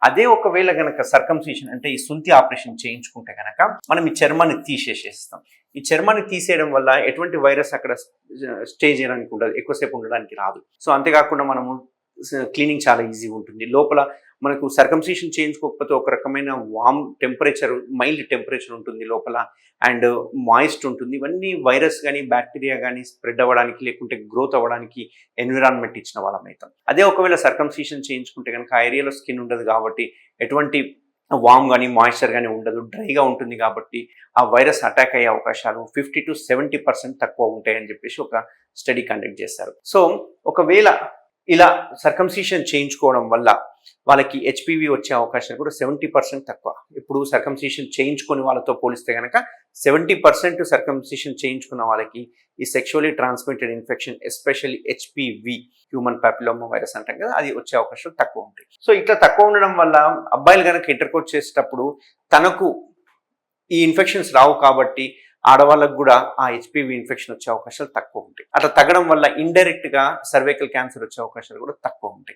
అదే ఒకవేళ గనక సర్కంసిషన్ అంటే ఈ సుంతి ఆపరేషన్ చేయించుకుంటే గనక మనం ఈ చర్మాన్ని తీసేసేస్తాం. ఈ చర్మాన్ని తీసేయడం వల్ల ఎటువంటి వైరస్ అక్కడ స్టే చేయడానికి ఉండదు, ఎక్కువసేపు ఉండడానికి రాదు. సో అంతేకాకుండా మనము క్లీనింగ్ చాలా ఈజీగా ఉంటుంది. లోపల మనకు సర్కంసిషన్ చేయించుకోకపోతే ఒక రకమైన వామ్ టెంపరేచర్, మైల్డ్ టెంపరేచర్ ఉంటుంది లోపల, అండ్ మాయిస్ట్ ఉంటుంది. ఇవన్నీ వైరస్ కానీ బ్యాక్టీరియా కానీ స్ప్రెడ్ అవ్వడానికి లేకుంటే గ్రోత్ అవ్వడానికి ఎన్విరాన్మెంట్ ఇచ్చిన వాళ్ళం అవుతాం. అదే ఒకవేళ సర్కంసిషన్ చేయించుకుంటే కనుక ఆ ఏరియాలో స్కిన్ ఉండదు కాబట్టి ఎటువంటి వామ్ కానీ మాయిశ్చర్ కానీ ఉండదు, డ్రైగా ఉంటుంది కాబట్టి ఆ వైరస్ అటాక్ అయ్యే అవకాశాలు 50 to 70% తక్కువ ఉంటాయని చెప్పేసి ఒక స్టడీ కండక్ట్ చేశారు. సో ఒకవేళ ఇలా సర్కంసిషన్ చేయించుకోవడం వల్ల వాళ్ళకి హెచ్పివి వచ్చే అవకాశాలు కూడా 70% తక్కువ. ఇప్పుడు సర్కంసిషన్ చేయించుకొని వాళ్ళతో పోలిస్తే కనుక 70% సర్కంసిషన్ చేయించుకున్న వాళ్ళకి ఈ sexually transmitted infection, especially HPV, human papilloma virus అంటాం కదా, అది వచ్చే అవకాశాలు తక్కువ ఉంటాయి. సో ఇట్లా తక్కువ ఉండడం వల్ల అబ్బాయిలు కనుక ఇంటర్కోర్స్ చేసేటప్పుడు తనకు ఈ ఇన్ఫెక్షన్స్ రావు కాబట్టి ఆడవాళ్ళకు కూడా ఆ హెచ్పివి ఇన్ఫెక్షన్ వచ్చే అవకాశాలు తక్కువ ఉంటాయి. అట్లా తగ్గడం వల్ల ఇండైరెక్ట్గా సర్వైకల్ క్యాన్సర్ వచ్చే అవకాశాలు కూడా తక్కువ ఉంటాయి.